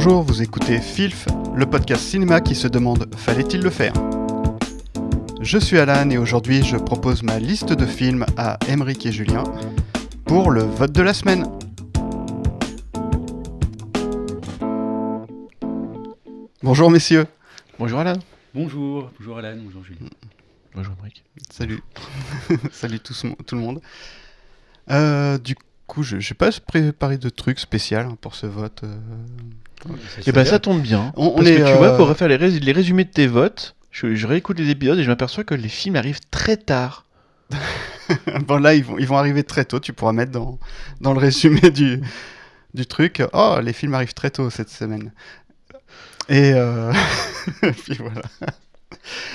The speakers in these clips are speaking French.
Bonjour, vous écoutez Filf, le podcast cinéma qui se demande « Fallait-il le faire ?» Je suis Alan et aujourd'hui je propose ma liste de films à Emeric et Julien pour le vote de la semaine. Bonjour messieurs. Bonjour Alan. Bonjour Alan, bonjour Julien. Bonjour Emeric. Salut. Salut tout le monde. Du coup, je n'ai pas préparé de trucs spécial pour ce vote. Et ben ça tombe bien. Parce que tu vois, pour refaire les résumés de tes votes, je réécoute les épisodes et je m'aperçois que les films arrivent très tard. Bon là, ils vont arriver très tôt. Tu pourras mettre dans le résumé du truc. Oh, les films arrivent très tôt cette semaine. Et puis voilà.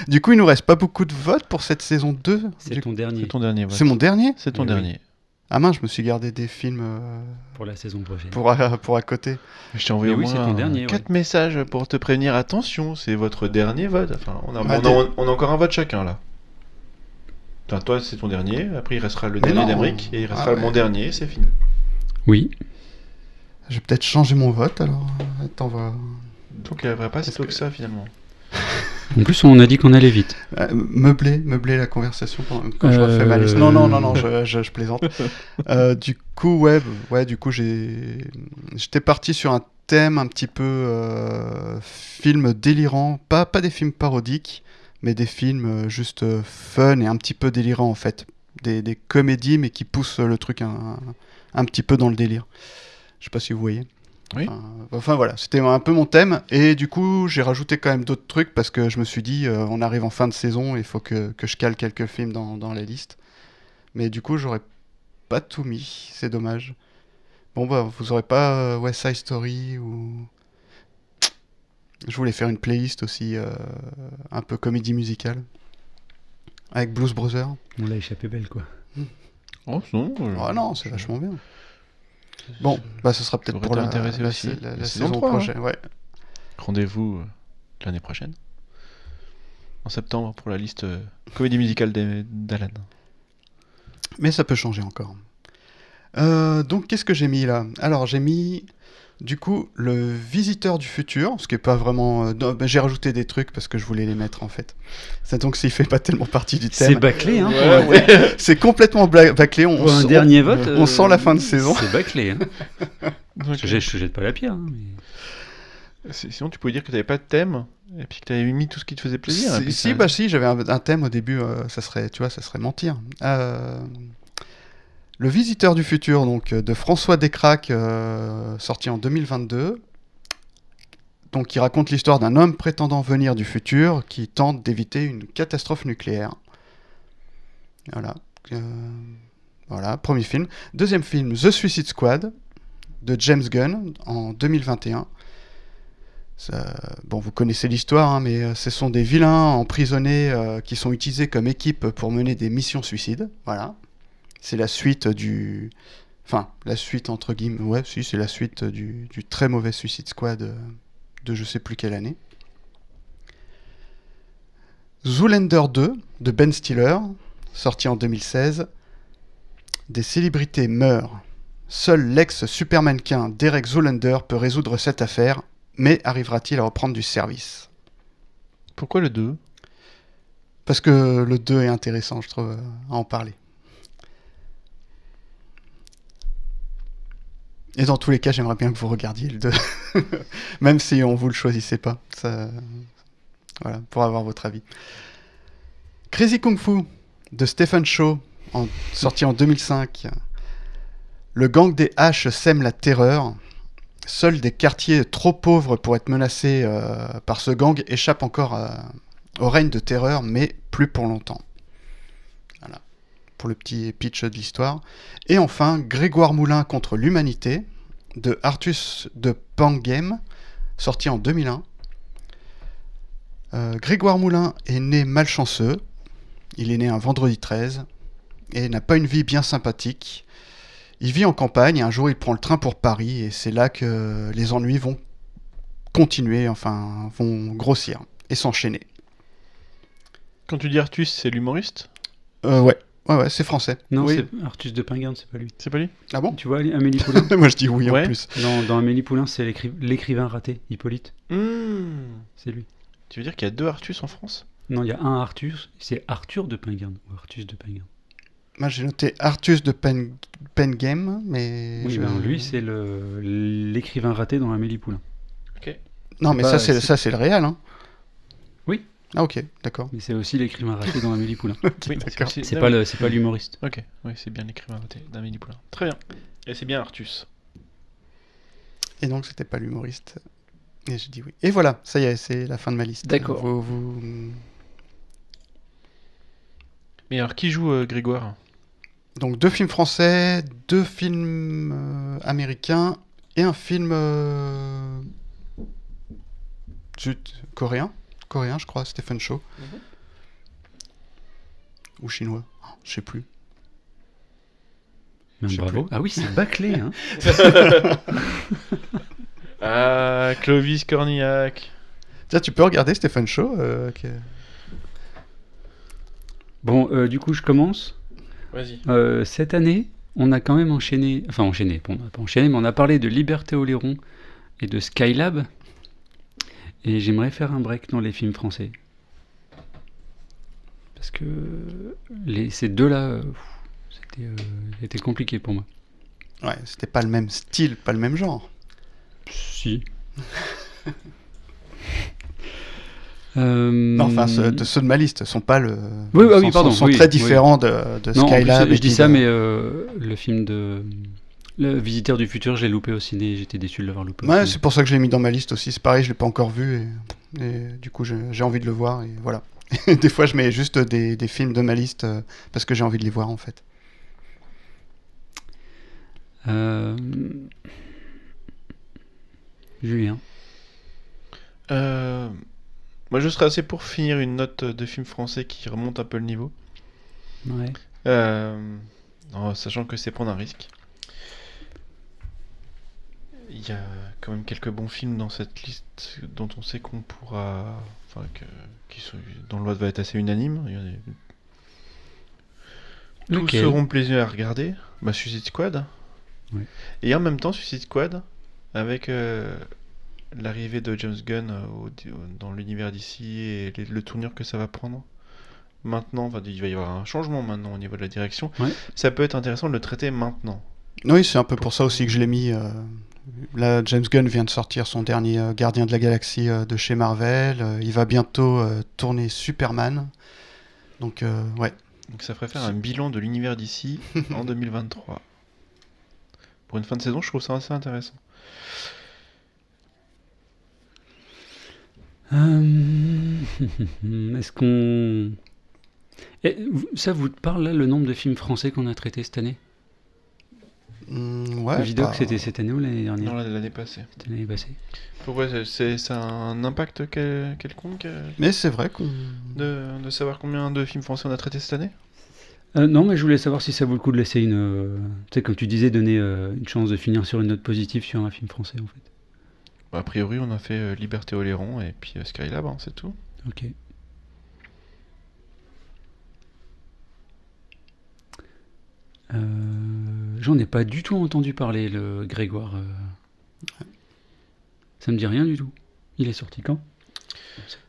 Du coup, il nous reste pas beaucoup de votes pour cette saison 2. C'est ton dernier. C'est ton dernier vote. C'est mon dernier ? C'est ton dernier. Oui. Ah mince, je me suis gardé des films Pour la saison prochaine. pour à côté. Je t'ai envoyé au Mais oui, c'est ton moins dernier, 4 messages pour te prévenir. Attention, c'est votre dernier vote. Enfin, on a encore un vote chacun là. Enfin, toi, c'est ton dernier. Après, il restera le Mais dernier non. d'Emeric. Et il restera Ah mon ouais. dernier. C'est fini. Oui. Je vais peut-être changer mon vote alors. Attends, on va. Donc, il n'y avait pas si Est-ce tôt que- que ça finalement. En plus, on a dit qu'on allait vite. Meubler la conversation quand je refais ma liste. Non, je plaisante. Du coup, du coup, j'étais parti sur un thème un petit peu film délirant, pas des films parodiques, mais des films juste fun et un petit peu délirants en fait. Des comédies, mais qui poussent le truc un petit peu dans le délire. Je sais pas si vous voyez. Oui. Enfin voilà, c'était un peu mon thème. Et du coup, j'ai rajouté quand même d'autres trucs parce que je me suis dit, on arrive en fin de saison, il faut que je cale quelques films dans la liste. Mais du coup, j'aurais pas tout mis, c'est dommage. Bon bah, vous aurez pas West Side Story ou... Je voulais faire une playlist aussi, un peu comédie musicale. Avec Blues Brothers. On l'a échappé belle, quoi. Oh non. Ah non, c'est vachement bien. Bon, bah ce sera peut-être J'aurais pour été la intéressé aussi. la La saison saison 3, prochaine. Ouais. Rendez-vous l'année prochaine. En septembre pour la liste comédie musicale d'Alan. Mais ça peut changer encore. Donc, qu'est-ce que j'ai mis là ? Alors, j'ai mis, du coup, le Visiteur du futur, ce qui est pas vraiment... non, ben, j'ai rajouté des trucs parce que je voulais les mettre, en fait. C'est donc, s'il fait pas tellement partie du C'est thème. bâclé, hein. C'est complètement bâclé. Pour un dernier vote. On sent la fin de saison. C'est bâclé, hein. Donc, Je jette pas la pierre, hein, mais... sinon, tu pouvais dire que tu n'avais pas de thème et puis que tu avais mis tout ce qui te faisait plaisir. et puis ça- Si, j'avais un thème au début, ça serait mentir. Le Visiteur du futur, donc de François Descraques, sorti en 2022. Donc, qui raconte l'histoire d'un homme prétendant venir du futur qui tente d'éviter une catastrophe nucléaire. Voilà, premier film. Deuxième film, The Suicide Squad, de James Gunn, en 2021. Bon, vous connaissez l'histoire, hein, mais ce sont des vilains emprisonnés qui sont utilisés comme équipe pour mener des missions suicides. Voilà. C'est la suite Enfin, la suite entre guillemets... Ouais, si, c'est la suite du très mauvais Suicide Squad de je sais plus quelle année. Zoolander 2, de Ben Stiller, sorti en 2016. Des célébrités meurent. Seul l'ex-supermannequin Derek Zoolander peut résoudre cette affaire, mais arrivera-t-il à reprendre du service ? Pourquoi le 2 ? Parce que le 2 est intéressant, je trouve, à en parler. Et dans tous les cas, j'aimerais bien que vous regardiez le 2. Même si on vous le choisissait pas. Voilà, pour avoir votre avis. Crazy Kung Fu, de Stephen Chow, sorti en 2005. Le gang des haches sème la terreur. Seuls des quartiers trop pauvres pour être menacés par ce gang échappent encore au règne de terreur, mais plus pour longtemps. Voilà, pour le petit pitch de l'histoire. Et enfin, Grégoire Moulin contre l'humanité, de Artus de Pangame, sorti en 2001. Grégoire Moulin est né malchanceux. Il est né un vendredi 13 et n'a pas une vie bien sympathique. Il vit en campagne et un jour il prend le train pour Paris et c'est là que les ennuis vont continuer, enfin vont grossir et s'enchaîner. Quand tu dis Artus, c'est l'humoriste ? Ouais. Ouais, c'est français. Non, Oui. c'est Artus de Pingarde, c'est pas lui. C'est pas lui? Ah bon? Tu vois, Amélie Poulain? Moi, je dis oui Ouais. en plus. Dans Amélie Poulain, c'est l'écrivain raté, Hippolyte. C'est lui. Tu veux dire qu'il y a 2 Artus en France? Non, il y a un Artus, c'est Arthur de Pingarde, ou Artus de Pingarde. Moi, j'ai noté Artus de Pen Game, mais... Oui, lui, c'est l'écrivain raté dans Amélie Poulain. Non, mais pas- ça, c'est le réel, hein. Oui. Ah, ok, d'accord. Mais c'est aussi l'écrivain raté dans Amélie Poulain. Oui, d'accord. aussi- C'est ah pas, oui. c'est pas l'humoriste. Ok, oui, c'est bien l'écrivain raté d'Amélie Poulain. Très bien. Et c'est bien Artus. Et donc, c'était pas l'humoriste. Et j'ai dit oui. Et voilà, ça y est, c'est la fin de ma liste. D'accord. Mais alors, qui joue Grégoire? Donc, 2 films français, 2 films américains et un film... coréen. Coréen, je crois, Stephen Chow. Ou chinois, je sais plus. Je sais Bravo. plus. Ah oui, c'est bâclé, hein. Ah, Clovis Cornillac. Tiens, tu peux regarder Stephen Chow Bon, du coup, je commence. Vas-y. Cette année, on a quand même enchaîné... Enfin, enchaîné, bon, on n'a pas enchaîné, mais on a parlé de Liberté Oléron et de Skylab. Et j'aimerais faire un break dans les films français. Parce que ces deux-là, c'était compliqué pour moi. Ouais, c'était pas le même style, pas le même genre. Si. Non, enfin, ceux de ma liste sont pas le... Oui, oui, pardon. sont oui, très oui. différents de Non, en plus, Skylab. je dis ça, mais le film de... Le Visiteur du futur, je l'ai loupé au ciné, j'étais déçu de l'avoir loupé. Ouais, c'est pour ça que je l'ai mis dans ma liste aussi. C'est pareil, je l'ai pas encore vu et du coup j'ai envie de le voir et voilà. Des fois, je mets juste des films de ma liste parce que j'ai envie de les voir en fait. Julien. Moi, je serais assez pour finir une note de film français qui remonte un peu le niveau. Ouais. En sachant que c'est prendre un risque. Il y a quand même quelques bons films dans cette liste dont on sait qu'on pourra... Enfin, dont le vote va être assez unanime. Il y en a... Tous Lequel seront plaisir à regarder. Bah, Suicide Squad. Ouais. Et en même temps, Suicide Squad, avec l'arrivée de James Gunn dans l'univers d'ici et le tournure que ça va prendre. Maintenant, il va y avoir un changement maintenant au niveau de la direction. Ouais. Ça peut être intéressant de le traiter maintenant. Oui, c'est un peu pour ça aussi que je l'ai mis. Là, James Gunn vient de sortir son dernier Gardien de la Galaxie de chez Marvel. Il va bientôt tourner Superman. Donc, ouais. Donc ça ferait faire un bilan de l'univers d'ici en 2023. Pour une fin de saison, je trouve ça assez intéressant. Est-ce qu'on... ça vous parle là, le nombre de films français qu'on a traités cette année? Ouais. Vidoc, c'était cette année ou l'année dernière? Non, l'année passée. C'était l'année passée. Pourquoi ça a un impact quelconque Mais c'est vrai qu'on... de savoir combien de films français on a traités cette année? Non, mais je voulais savoir si ça vaut le coup de laisser une... tu sais, comme tu disais, donner une chance de finir sur une note positive sur un film français, en fait. Bah, a priori, on a fait Liberté Oléron et puis Skylab, hein, c'est tout. Ok. J'en ai pas du tout entendu parler, le Grégoire. Ça me dit rien du tout. Il est sorti quand?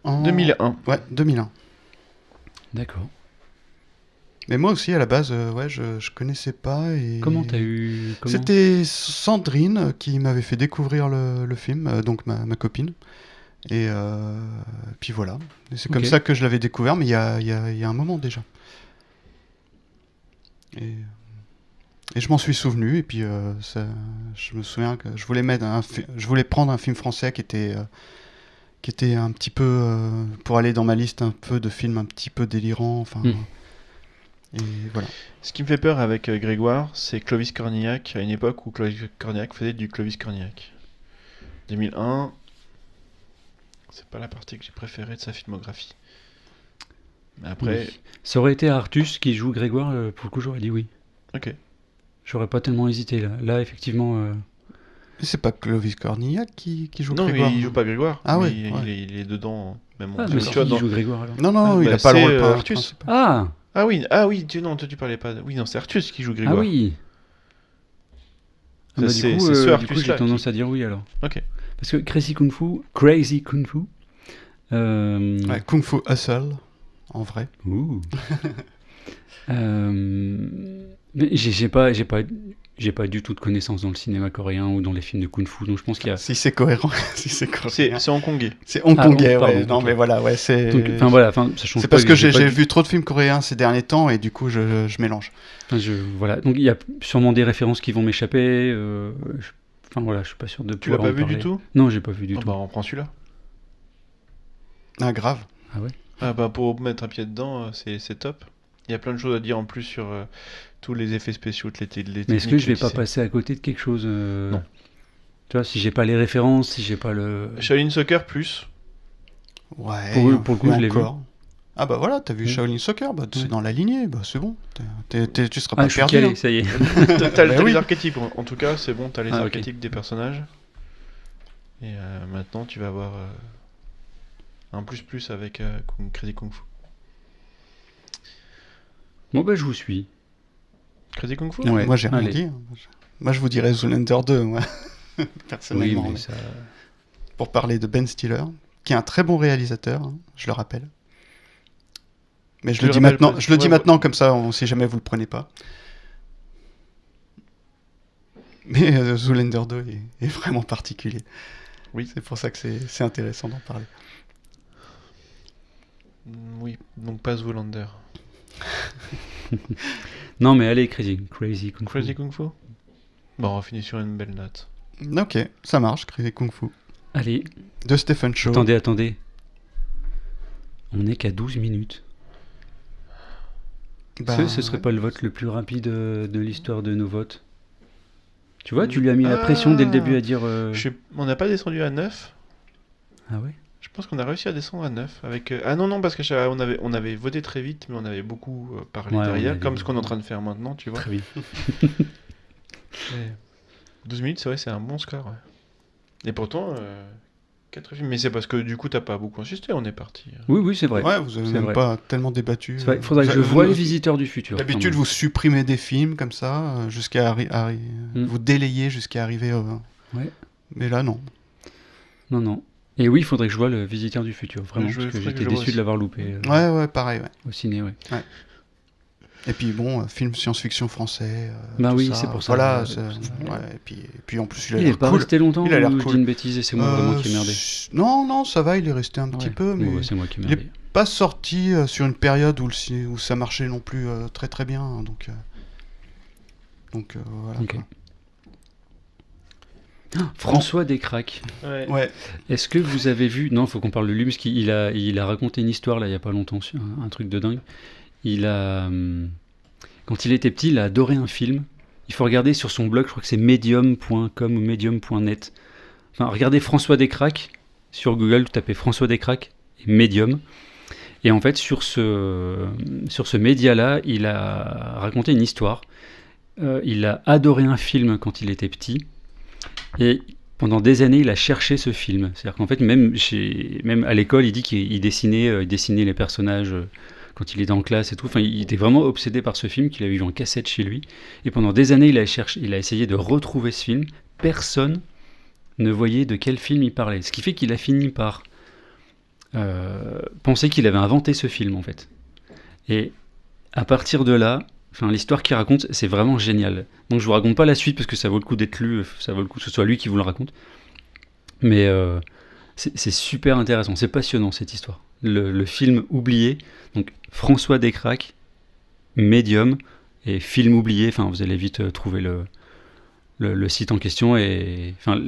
En 2001. Ouais, 2001. D'accord. Mais moi aussi, à la base, ouais, je connaissais pas. Et... Comment t'as eu... C'était Sandrine qui m'avait fait découvrir le film, donc ma copine. Et puis voilà. Et c'est comme ça que je l'avais découvert, mais il y a un moment déjà. Et je m'en suis souvenu, et puis je me souviens que je voulais prendre un film français qui était un petit peu, pour aller dans ma liste un peu de films un petit peu délirants, enfin... Et voilà. Ce qui me fait peur avec Grégoire, c'est Clovis Cornillac, à une époque où Clovis Cornillac faisait du Clovis Cornillac. 2001, c'est pas la partie que j'ai préférée de sa filmographie. Mais après... Oui. Ça aurait été Artus qui joue Grégoire, pour le coup j'aurais dit oui. Ok. J'aurais pas tellement hésité là. Là, effectivement... Mais c'est pas Clovis Cornillac qui joue non, Grégoire. Non, il joue pas Grégoire. Ah mais ouais. il est dedans. Même mais c'est qui joue Grégoire alors? Non, il a pas le rôle Artus. principal. Ah, Ah oui, non, toi tu parlais pas. Oui, non, c'est Artus qui joue Ah Grégoire. oui. Ah Ça, bah, c'est du ce coup, Artus-là j'ai tendance à dire oui alors. Ok. Parce que Crazy Kung Fu, Ouais, Kung Fu Hustle, en vrai. ouh. Mais j'ai pas du tout de connaissances dans le cinéma coréen ou dans les films de Kung Fu, donc je pense qu'il y a. Si c'est cohérent, si c'est coréen. C'est hongkongais. C'est hongkongais, Ah, pardon, ouais. Non, ok. mais voilà, ouais, c'est. Donc, enfin voilà, enfin ça change C'est pas. parce que j'ai pas j'ai du- vu trop de films coréens ces derniers temps et du coup je mélange. enfin, voilà, donc il y a sûrement des références qui vont m'échapper. Enfin voilà, je suis pas sûr de Tu l'as pouvoir pas en vu du parler. tout? Non, j'ai pas vu du Ah tout. bah on prend celui-là. Ah, grave. Ah ouais. Ah bah pour mettre un pied dedans, c'est top. Il y a plein de choses à dire en plus sur tous les effets spéciaux, les Mais est-ce que techniques je vais pas utilisées. passer à côté de quelque chose Non. Tu vois, si j'ai pas les références, si j'ai pas le. Shaolin Soccer plus. Ouais. Pour le coup, ou je l'ai vu. encore. Ah bah voilà, t'as vu Mm. Shaolin Soccer, bah c'est Ouais. dans la lignée, bah c'est bon. Tu seras Ah, pas je suis perdu. calé, hein. ça y est. T'as Bah oui. les archétypes. En tout cas, c'est bon, t'as les Ah, ok. archétypes des personnages. Et maintenant, tu vas avoir un plus avec Crazy Kung Fu. Bon bah je vous suis. Crazy Kung Fu Non, Ouais, moi j'ai rien allez. dit. Hein. Moi je vous dirais Zoolander 2, moi. Oui, Personnellement. mais mais ça. Pour parler de Ben Stiller, qui est un très bon réalisateur, hein, je le rappelle. Mais je Tu le le dis rappelles maintenant, pas- je le dis ouais, maintenant comme ça, si jamais vous le prenez pas. Mais Zoolander 2 est vraiment particulier. Oui. C'est pour ça que c'est intéressant d'en parler. Oui, donc pas Zoolander. Non mais allez, Crazy Kung Fu. Crazy Kung Fu Bon, on finit sur une belle note. Ok, ça marche, Crazy Kung Fu. Allez, De Stephen Chow. attendez. On n'est qu'à 12 minutes. Bah, Ce serait pas le vote le plus rapide de l'histoire de nos votes. Tu vois, tu lui as mis la pression dès le début à dire. On n'a pas descendu à 9. Ah ouais. Je pense qu'on a réussi à descendre à 9 avec... Ah non, parce que on avait voté très vite, mais on avait beaucoup parlé Ouais, on derrière, avait- comme ce qu'on est en train de faire maintenant, tu vois. Très bien. Mais 12 minutes, c'est vrai, c'est un bon score. Ouais. Et pourtant, 4 films. Mais c'est parce que du coup, t'as pas beaucoup insisté, on est parti. Oui, c'est vrai. Ouais, vous avez C'est même vrai. pas tellement débattu. C'est vrai, faudrait que je Vous- voie vous- les visiteurs du futur. D'habitude, quand vous supprimez des films comme ça, jusqu'à vous délayez jusqu'à arriver. Ouais. Mais là, non. même. Non. Et oui, il faudrait que je voie le visiteur du futur, vraiment, Je parce que ferai que j'étais je vois déçu aussi. de l'avoir loupé Ouais, pareil. Ouais. au ciné, ouais. Et puis bon, film science-fiction français. Bah tout oui, ça. c'est pour ça. Voilà. Ouais. Ouais, et puis en plus, il a Il est l'air pas cool. resté longtemps Il a l'air ou je cool. dis une bêtise et c'est moi vraiment qui ai merdé. Non, ça va, il est resté un petit Ouais. peu, mais Bon, bah, c'est moi qui ai il est merdé. pas sorti sur une période où ça marchait non plus très très bien. Hein, donc voilà. Ok. quoi. François Descraques. Ouais. Ouais. Est-ce que vous avez vu... Non, faut qu'on parle de lui, parce qu'il a raconté une histoire, là, il y a pas longtemps, sur un truc de dingue. Quand il était petit, il a adoré un film. Il faut regarder sur son blog, je crois que c'est medium.com ou medium.net. Enfin, regardez François Descraques sur Google, vous tapez François Descraques et Medium. Et en fait, sur ce média-là, il a raconté une histoire. Il a adoré un film quand il était petit. Et pendant des années, il a cherché ce film. C'est-à-dire qu'en fait, même à l'école, il dit qu'il dessinait les personnages quand il était en classe et tout. Enfin, il était vraiment obsédé par ce film qu'il avait vu en cassette chez lui. Et pendant des années, il a essayé de retrouver ce film. Personne ne voyait de quel film il parlait. Ce qui fait qu'il a fini par penser qu'il avait inventé ce film, en fait. Et à partir de là... Enfin, l'histoire qu'il raconte, c'est vraiment génial. Donc je vous raconte pas la suite parce que ça vaut le coup d'être lu, ça vaut le coup que ce soit lui qui vous le raconte. Mais c'est super intéressant, c'est passionnant cette histoire. Le film oublié, donc François Descraques, Medium, et film oublié, enfin vous allez vite trouver le site en question. Et enfin,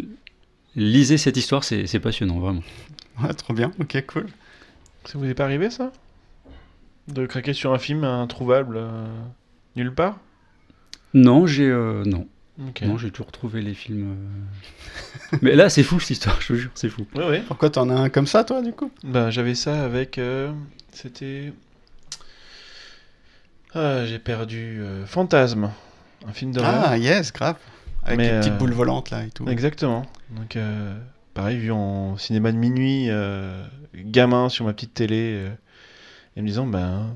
lisez cette histoire, c'est passionnant, vraiment. Ouais, trop bien. Ok, cool. Ça vous est pas arrivé ça de craquer sur un film introuvable nulle part? Non, Ok. Non, j'ai toujours trouvé les films. Mais là, c'est fou cette histoire, je te jure, c'est fou. Ouais. Pourquoi t'en as un comme ça, toi, du coup? Ben, j'avais ça avec... c'était... Ah, j'ai perdu... Fantasme. Un film d'horreur. Ah, yes, grave. Avec Mais, les petites boules volantes, là, et tout. Exactement. Donc, pareil, vu en cinéma de minuit, gamin sur ma petite télé, et me disant, ben,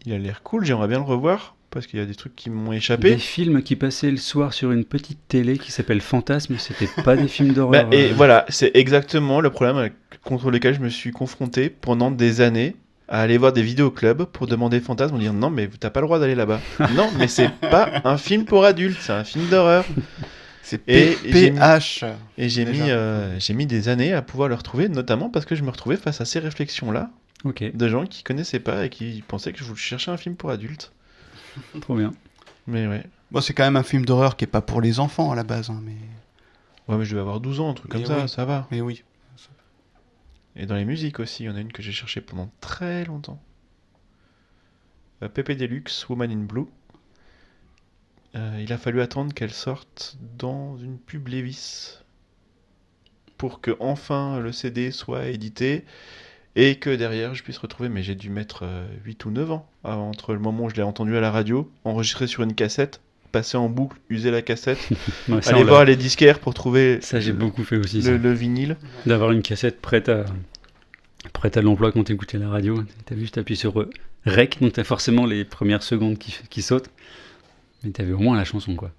il a l'air cool, j'aimerais bien le revoir, parce qu'il y a des trucs qui m'ont échappé. Des films qui passaient le soir sur une petite télé qui s'appelle Fantasme, c'était pas des films d'horreur. Et voilà, c'est exactement le problème contre lequel je me suis confronté pendant des années, à aller voir des vidéoclubs pour demander Fantasme, on dit non mais t'as pas le droit d'aller là-bas. Non mais c'est pas un film pour adultes, c'est un film d'horreur. C'est Et PH. Et j'ai mis des années à pouvoir le retrouver, notamment parce que je me retrouvais face à ces réflexions-là, Ok, de gens qui connaissaient pas et qui pensaient que je voulais chercher un film pour adultes. trop bien. Mais ouais. Bon, c'est quand même un film d'horreur qui est pas pour les enfants à la base, hein, mais... Ouais, mais je devais avoir 12 ans, un truc comme Mais ça, oui. ça va. Mais oui. Et dans les musiques aussi, il y en a une que j'ai cherchée pendant très longtemps. Pepe Deluxe, Woman in Blue. Il a fallu attendre qu'elle sorte dans une pub Levi's pour que enfin le CD soit édité et que derrière je puisse retrouver, mais j'ai dû mettre 8 ou 9 ans entre le moment où je l'ai entendu à la radio, enregistré sur une cassette, passer en boucle, user la cassette, Ouais, ça, aller on l'a- voir les disquaires pour trouver ça, j'ai beaucoup fait aussi. ça. le vinyle. D'avoir une cassette prête à l'emploi quand t'écoutais la radio. T'as vu, t'appuies sur Rec, donc t'as forcément les premières secondes qui sautent. Mais t'avais au moins la chanson, quoi.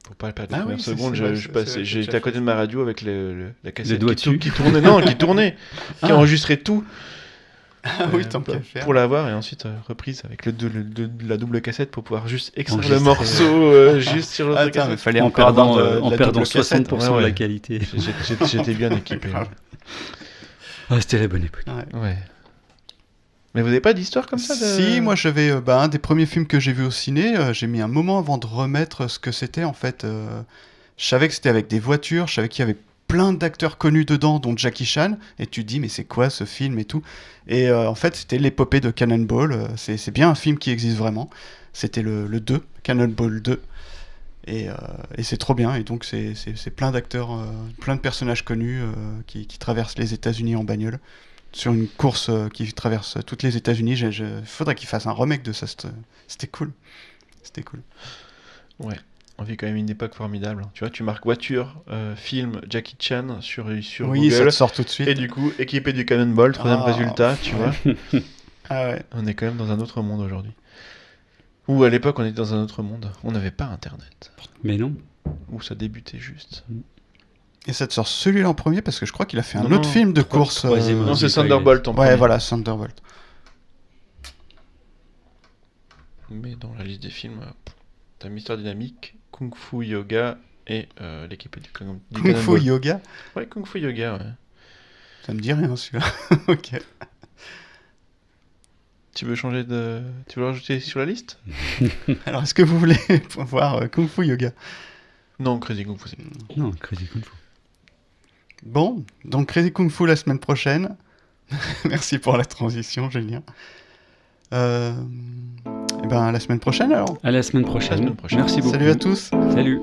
Pour pas perdre Ah les premières oui, c'est- secondes, c'est vrai, je passais- c'est j'étais déjà à côté de ma radio avec la cassette doigts qui, dessus. qui tournait, non, qui tournait, qui Ah. enregistrait tout. Ah oui, tant qu'à faire. Pour l'avoir et ensuite reprise avec la double cassette pour pouvoir juste extraire le Enregistrer. morceau juste sur l'autre Attends, il cassette. fallait En encore avoir perdant, de en la perdant double cassette. 60% Ouais, de la ouais. qualité. J'étais bien équipé. Grave. Ah, c'était la bonne époque. Ouais. Ouais. Mais vous n'avez pas d'histoire comme ça Si, moi j'avais un des premiers films que j'ai vu au ciné, j'ai mis un moment avant de remettre ce que c'était en fait. Je savais que c'était avec des voitures, je savais qu'il y avait plein d'acteurs connus dedans, dont Jackie Chan, et tu te dis mais c'est quoi ce film et tout. Et en fait c'était l'épopée de Cannonball, c'est bien un film qui existe vraiment. C'était le 2, Cannonball 2. Et c'est trop bien, et donc c'est plein d'acteurs, plein de personnages connus qui traversent les États-Unis en bagnole. Sur une course qui traverse toutes les États-Unis. Il faudrait qu'ils fassent un remake de ça. C'était cool. C'était cool. Ouais. On vit quand même une époque formidable. Tu vois, tu marques voiture, film, Jackie Chan sur Oui, Google. ça te sort tout de suite. Et du coup, équipé du Cannonball, troisième Ah. résultat, tu vois. Ah ouais. On est quand même dans un autre monde aujourd'hui. Ou à l'époque, on était dans un autre monde. On n'avait pas Internet. Mais non. Ou ça débutait juste. Et ça te sort celui-là en premier parce que je crois qu'il a fait un Non, autre non, film de course. troisième. Non, c'est Résultat, Thunderbolt en Ouais, premier. voilà, Thunderbolt. Mais dans la liste des films, t'as Mister Dynamique, Kung Fu Yoga et l'équipe du Kung Cannonball. Fu Yoga. Ouais, Kung Fu Yoga, ouais. Ça me dit rien celui-là. Ok. Tu veux le rajouter sur la liste? Alors, est-ce que vous voulez voir Kung Fu Yoga? Non, Crazy Kung Fu, c'est bien. Non, Crazy Kung Fu. Bon, donc Crazy Kung Fu la semaine prochaine. Merci pour la transition, Julien. Et ben, à la semaine prochaine alors. À la semaine prochaine. À la semaine prochaine. Merci beaucoup. Salut à tous. Salut.